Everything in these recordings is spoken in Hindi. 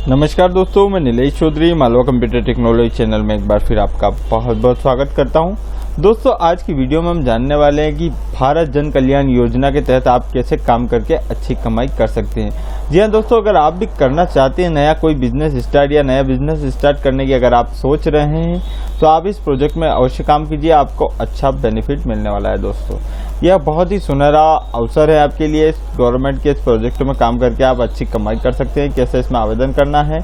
नमस्कार दोस्तों, मैं Nilesh Chaudhary Malwa computer technology channel में एक बार फिर आपका बहुत बहुत स्वागत करता हूं। दोस्तों, आज की वीडियो में हम जानने वाले हैं कि भारत जन कल्याण योजना के तहत आप कैसे काम करके अच्छी कमाई कर सकते हैं। जी हाँ दोस्तों, अगर आप भी करना चाहते हैं नया कोई बिजनेस स्टार्ट या नया बिजनेस स्टार्ट करने की अगर आप सोच रहे हैं तो आप इस प्रोजेक्ट में अवश्य काम कीजिए, आपको अच्छा बेनिफिट मिलने वाला है। दोस्तों, यह बहुत ही सुनहरा अवसर है आपके लिए। गवर्नमेंट के इस प्रोजेक्ट में काम करके आप अच्छी कमाई कर सकते हैं। कैसे इसमें आवेदन करना है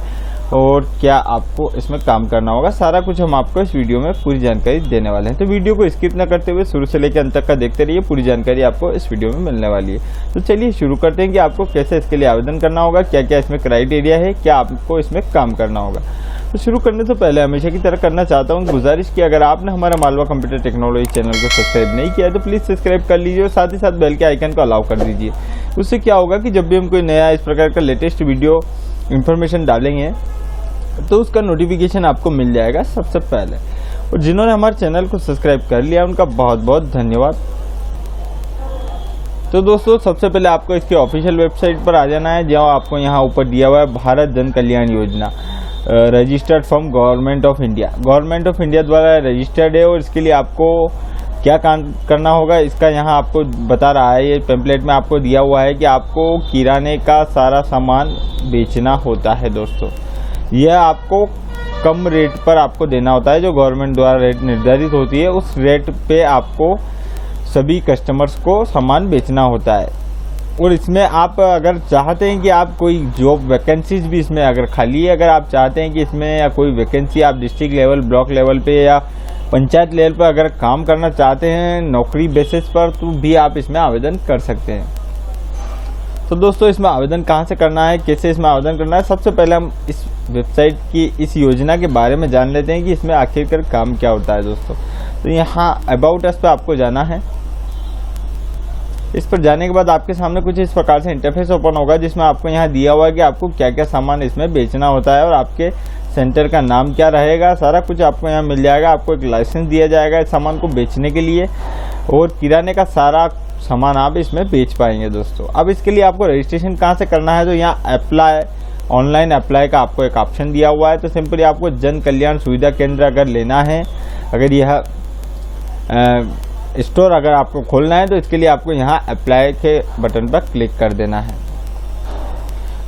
और क्या आपको इसमें काम करना होगा, सारा कुछ हम आपको इस वीडियो में पूरी जानकारी देने वाले हैं। तो वीडियो को स्किप न करते हुए शुरू से लेकर अंत तक का देखते रहिए, पूरी जानकारी आपको इस वीडियो में मिलने वाली है। तो चलिए शुरू करते हैं कि आपको कैसे इसके लिए आवेदन करना होगा, क्या क्या इसमें क्राइटेरिया है, क्या आपको इसमें काम करना होगा। तो शुरू करने से पहले हमेशा की तरह करना चाहता हूँ गुजारिश की, अगर आपने हमारा मालवा कंप्यूटर टेक्नोलॉजी चैनल को सब्सक्राइब नहीं किया है तो प्लीज़ सब्सक्राइब कर लीजिए और साथ ही साथ बेल के आइकन को अलाउ कर दीजिए। उससे क्या होगा कि जब भी हम कोई नया इस प्रकार का लेटेस्ट वीडियो इन्फॉर्मेशन डालेंगे तो उसका नोटिफिकेशन आपको मिल जाएगा सबसे पहले। और जिन्होंने हमारे चैनल को सब्सक्राइब कर लिया उनका बहुत बहुत धन्यवाद। तो दोस्तों, सबसे पहले आपको इसके ऑफिशियल वेबसाइट पर आ जाना है, जहाँ आपको यहाँ ऊपर दिया हुआ है भारत जन Kalyan Yojana registered from government of India. Government of India द्वारा रजिस्टर्ड है और इसके लिए आपको क्या काम करना होगा इसका यहाँ आपको बता रहा है। ये पेम्पलेट में आपको दिया हुआ है कि आपको किराने का सारा सामान बेचना होता है। दोस्तों, यह आपको कम रेट पर आपको देना होता है, जो गवर्नमेंट द्वारा रेट निर्धारित होती है उस रेट पे आपको सभी कस्टमर्स को सामान बेचना होता है। और इसमें आप अगर चाहते हैं कि आप कोई जॉब वैकेंसीज भी इसमें अगर खाली है, अगर आप चाहते हैं कि इसमें या कोई वैकेंसी आप डिस्ट्रिक्ट लेवल, ब्लॉक लेवल पे या पंचायत लेवल पर अगर काम करना चाहते हैं नौकरी बेसिस पर, तो भी आप इसमें आवेदन कर सकते हैं। तो दोस्तों, इसमें आवेदन कहाँ से करना है, कैसे इसमें आवेदन करना है, सबसे पहले हम इस वेबसाइट की इस योजना के बारे में जान लेते हैं कि इसमें आखिरकार काम क्या होता है। दोस्तों, तो यहाँ अबाउट अस पे आपको जाना है। इस पर जाने के बाद आपके सामने कुछ इस प्रकार से इंटरफेस ओपन होगा, जिसमें आपको यहाँ दिया हुआ है कि आपको क्या क्या सामान इसमें बेचना होता है और आपके सेंटर का नाम क्या रहेगा, सारा कुछ आपको यहाँ मिल जाएगा। आपको एक लाइसेंस दिया जाएगा इस सामान को बेचने के लिए और किराने का सारा सामान आप इसमें बेच पाएंगे। दोस्तों, अब इसके लिए आपको रजिस्ट्रेशन कहाँ से करना है, तो यहाँ अप्लाई, ऑनलाइन अप्लाई का आपको एक ऑप्शन दिया हुआ है। तो सिंपली आपको जन कल्याण सुविधा केंद्र अगर लेना है, अगर यह स्टोर अगर आपको खोलना है तो इसके लिए आपको यहाँ अप्लाई के बटन पर क्लिक कर देना है।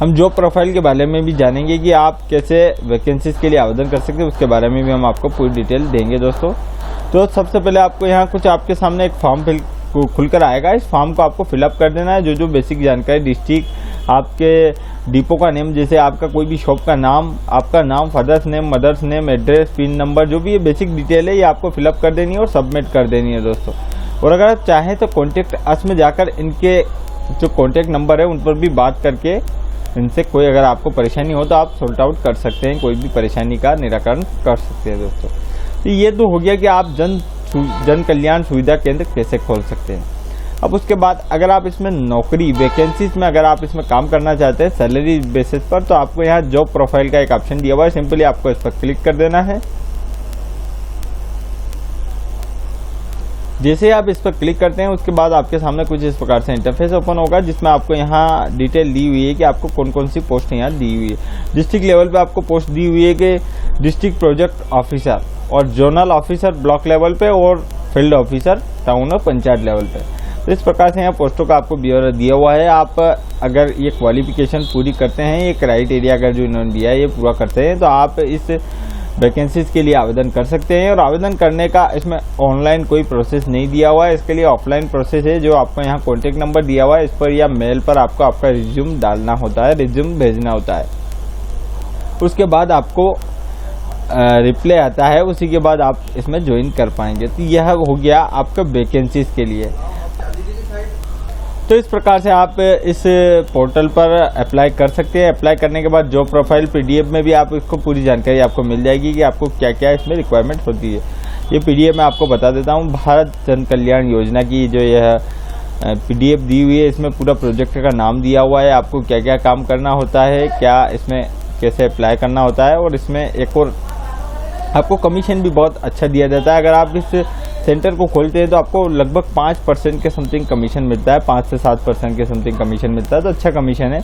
हम जॉब प्रोफाइल के बारे में भी जानेंगे कि आप कैसे वैकेंसीज के लिए आवेदन कर सकते हैं, उसके बारे में भी हम आपको पूरी डिटेल देंगे। दोस्तों, तो सबसे पहले आपको यहाँ कुछ आपके सामने एक फॉर्म खुलकर आएगा। इस फॉर्म को आपको फिलअप कर देना है। जो बेसिक जानकारी, डिस्ट्रिक्ट, आपके डिपो का नेम, जैसे आपका कोई भी शॉप का नाम, आपका नाम, father's name, mother's name, address, pin number, जो भी ये बेसिक डिटेल है ये आपको फिलअप कर देनी है और सबमिट कर देनी है। दोस्तों, और अगर आप चाहें तो कॉन्टेक्ट अस में जाकर इनके जो कॉन्टेक्ट नंबर है उन पर भी बात करके इनसे कोई अगर आपको परेशानी हो तो आप सॉल्ट आउट कर सकते हैं, कोई भी परेशानी का निराकरण कर सकते हैं। दोस्तों, तो ये तो हो गया कि आप जन कल्याण सुविधा केंद्र कैसे खोल सकते हैं। अब उसके बाद अगर आप इसमें नौकरी वैकेंसीज में अगर आप इसमें काम करना चाहते हैं सैलरी बेसिस पर, तो आपको यहाँ जॉब प्रोफाइल का एक ऑप्शन दिया हुआ है। सिंपली आपको इस पर क्लिक कर देना है। जैसे ही आप इस पर क्लिक करते हैं उसके बाद आपके सामने कुछ इस प्रकार से इंटरफेस ओपन होगा, जिसमें आपको यहाँ डिटेल दी हुई है कि आपको कौन कौन सी पोस्ट यहाँ दी हुई है। डिस्ट्रिक्ट लेवल पे आपको पोस्ट दी हुई है कि डिस्ट्रिक्ट प्रोजेक्ट ऑफिसर और जोनल ऑफिसर ब्लॉक लेवल पे और फील्ड ऑफिसर टाउन और पंचायत लेवल पे। तो इस प्रकार से यहाँ पोस्टों का आपको ब्यौरा दिया हुआ है। आप अगर ये क्वालिफिकेशन पूरी करते हैं, ये क्राइटेरिया अगर जो इन्होंने दिया है ये पूरा करते हैं, तो आप इस वैकेंसीज के लिए आवेदन कर सकते हैं। और आवेदन करने का इसमें ऑनलाइन कोई प्रोसेस नहीं दिया हुआ है, इसके लिए ऑफलाइन प्रोसेस है। जो आपको यहाँ कॉन्टेक्ट नंबर दिया हुआ है इस पर या मेल पर आपको आपका रिज्यूम डालना होता है, रिज्यूम भेजना होता है। उसके बाद आपको रिप्लाई आता है, उसी के बाद आप इसमें ज्वाइन कर पाएंगे। तो यह हो गया आपका वैकेंसीज के लिए। तो इस प्रकार से आप इस पोर्टल पर अप्लाई कर सकते हैं। अप्लाई करने के बाद जॉब प्रोफाइल पीडीएफ में भी आप इसको पूरी जानकारी आपको मिल जाएगी कि आपको क्या क्या इसमें रिक्वायरमेंट होती है। ये पीडीएफ मैं आपको बता देता हूँ। भारत जन कल्याण योजना की जो यह पीडीएफ दी हुई है, इसमें पूरा प्रोजेक्ट का नाम दिया हुआ है, आपको क्या क्या काम करना होता है, क्या इसमें कैसे अप्लाई करना होता है। और इसमें एक और आपको कमीशन भी बहुत अच्छा दिया जाता है। अगर आप इस सेंटर को खोलते हैं तो आपको लगभग 5% के समथिंग कमीशन मिलता है, 5 से 7% के समथिंग कमीशन मिलता है, तो अच्छा कमीशन है।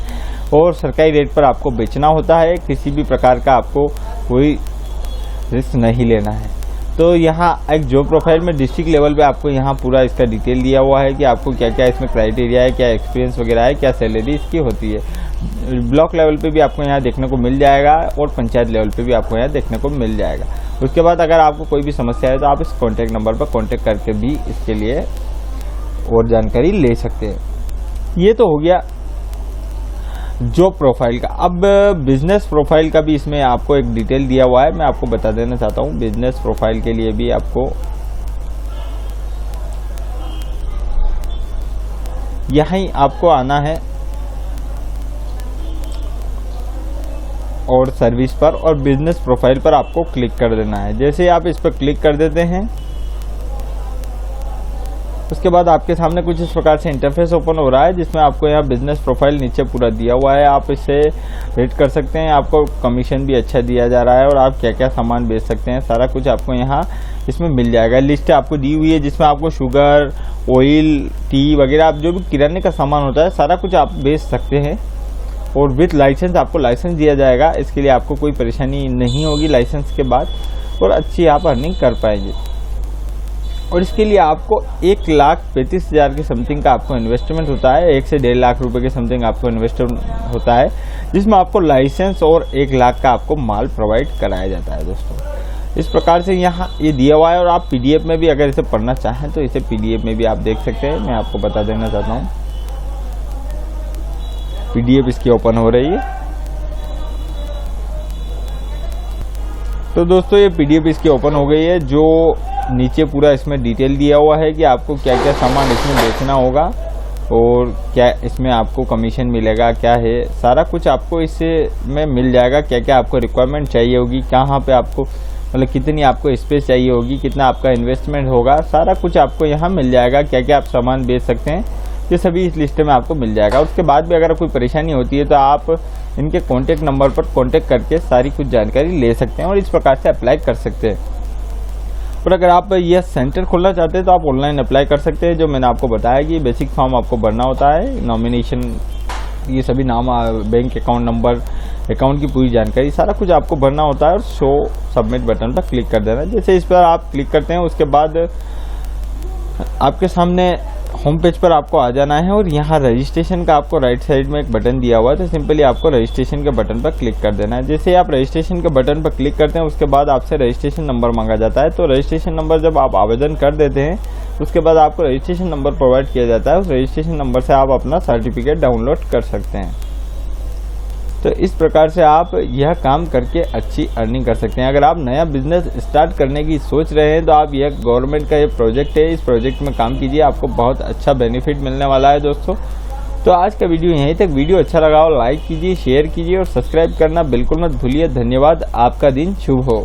और सरकारी रेट पर आपको बेचना होता है। किसी भी प्रकार का आपको कोई रिस्क नहीं लेना है। तो यहाँ एक जॉब प्रोफाइल में डिस्ट्रिक्ट लेवल पे आपको यहाँ पूरा इसका डिटेल दिया हुआ है कि आपको क्या क्या इसमें क्राइटेरिया है, क्या एक्सपीरियंस वगैरह है, क्या सैलरी इसकी होती है। ब्लॉक लेवल पे भी आपको यहाँ देखने को मिल जाएगा और पंचायत लेवल पे भी आपको यहाँ देखने को मिल जाएगा। उसके बाद अगर आपको कोई भी समस्या है तो आप इस कॉन्टैक्ट नंबर पर कॉन्टैक्ट करके भी इसके लिए और जानकारी ले सकते हैं। ये तो हो गया जॉब प्रोफाइल का। अब बिजनेस प्रोफाइल का भी इसमें आपको एक डिटेल दिया हुआ है, मैं आपको बता देना चाहता हूँ। बिजनेस प्रोफाइल के लिए भी आपको यहीं आपको आना है और सर्विस पर, और बिजनेस प्रोफाइल पर आपको क्लिक कर देना है। जैसे आप इस पर क्लिक कर देते हैं उसके बाद आपके सामने कुछ इस प्रकार से इंटरफेस ओपन हो रहा है, जिसमें आपको यहाँ बिजनेस प्रोफाइल नीचे पूरा दिया हुआ है। आप इसे रेट कर सकते हैं, आपको कमीशन भी अच्छा दिया जा रहा है और आप क्या क्या सामान बेच सकते हैं सारा कुछ आपको यहाँ इसमें मिल जाएगा। लिस्ट आपको दी हुई है जिसमें आपको शुगर, ऑयल, टी वगैरह आप जो भी किराने का सामान होता है सारा कुछ आप बेच सकते हैं। और विथ लाइसेंस आपको लाइसेंस दिया जाएगा, इसके लिए आपको कोई परेशानी नहीं होगी लाइसेंस के बाद, और अच्छी आप अर्निंग कर पाएंगे। और इसके लिए आपको 1,35,000 के समथिंग का आपको इन्वेस्टमेंट होता है। 1 से 1.5 लाख रुपए के समथिंग आपको इन्वेस्टमेंट होता है, जिसमें आपको लाइसेंस और 1 लाख का आपको माल प्रोवाइड कराया जाता है। दोस्तों इस प्रकार से यहाँ ये दिया हुआ है, और आप पीडीएफ में भी अगर इसे पढ़ना चाहें तो इसे पीडीएफ में भी आप देख सकते हैं। मैं आपको बता देना चाहता हूँ, पीडीएफ इसकी ओपन हो रही है। तो दोस्तों ये पीडीएफ इसकी ओपन हो गई है, जो नीचे पूरा इसमें डिटेल दिया हुआ है कि आपको क्या क्या सामान इसमें बेचना होगा और क्या इसमें आपको कमीशन मिलेगा, क्या है सारा कुछ आपको इससे में मिल जाएगा। क्या क्या आपको रिक्वायरमेंट चाहिए होगी, कहाँ पे आपको मतलब कितनी आपको स्पेस चाहिए होगी, कितना आपका इन्वेस्टमेंट होगा, सारा कुछ आपको यहाँ मिल जाएगा। क्या क्या आप सामान बेच सकते हैं ये सभी इस लिस्ट में आपको मिल जाएगा। उसके बाद भी अगर कोई परेशानी होती है तो आप इनके कॉन्टैक्ट नंबर पर कॉन्टैक्ट करके सारी कुछ जानकारी ले सकते हैं और इस प्रकार से अप्लाई कर सकते हैं। और अगर आप यह सेंटर खोलना चाहते हैं तो आप ऑनलाइन अप्लाई कर सकते हैं। जो मैंने आपको बताया कि बेसिक फॉर्म आपको भरना होता है, नॉमिनेशन, ये सभी नाम, बैंक अकाउंट नंबर, अकाउंट की पूरी जानकारी सारा कुछ आपको भरना होता है और शो सबमिट बटन पर क्लिक कर देना है। जैसे इस पर आप क्लिक करते हैं उसके बाद आपके सामने होम पेज पर आपको आ जाना है और यहाँ रजिस्ट्रेशन का आपको राइट साइड में एक बटन दिया हुआ है, तो सिंपली आपको रजिस्ट्रेशन के बटन पर क्लिक कर देना है। जैसे आप रजिस्ट्रेशन के बटन पर क्लिक करते हैं उसके बाद आपसे रजिस्ट्रेशन नंबर मांगा जाता है। तो रजिस्ट्रेशन नंबर जब आप आवेदन कर देते हैं उसके बाद आपको रजिस्ट्रेशन नंबर प्रोवाइड किया जाता है। उस रजिस्ट्रेशन नंबर से आप अपना सर्टिफिकेट डाउनलोड कर सकते हैं। तो इस प्रकार से आप यह काम करके अच्छी अर्निंग कर सकते हैं। अगर आप नया बिजनेस स्टार्ट करने की सोच रहे हैं तो आप यह गवर्नमेंट का ये प्रोजेक्ट है, इस प्रोजेक्ट में काम कीजिए, आपको बहुत अच्छा बेनिफिट मिलने वाला है दोस्तों। तो आज का वीडियो यहीं तक। वीडियो अच्छा लगा हो लाइक कीजिए, शेयर कीजिए और सब्सक्राइब करना बिल्कुल मत भूलिए। धन्यवाद, आपका दिन शुभ हो।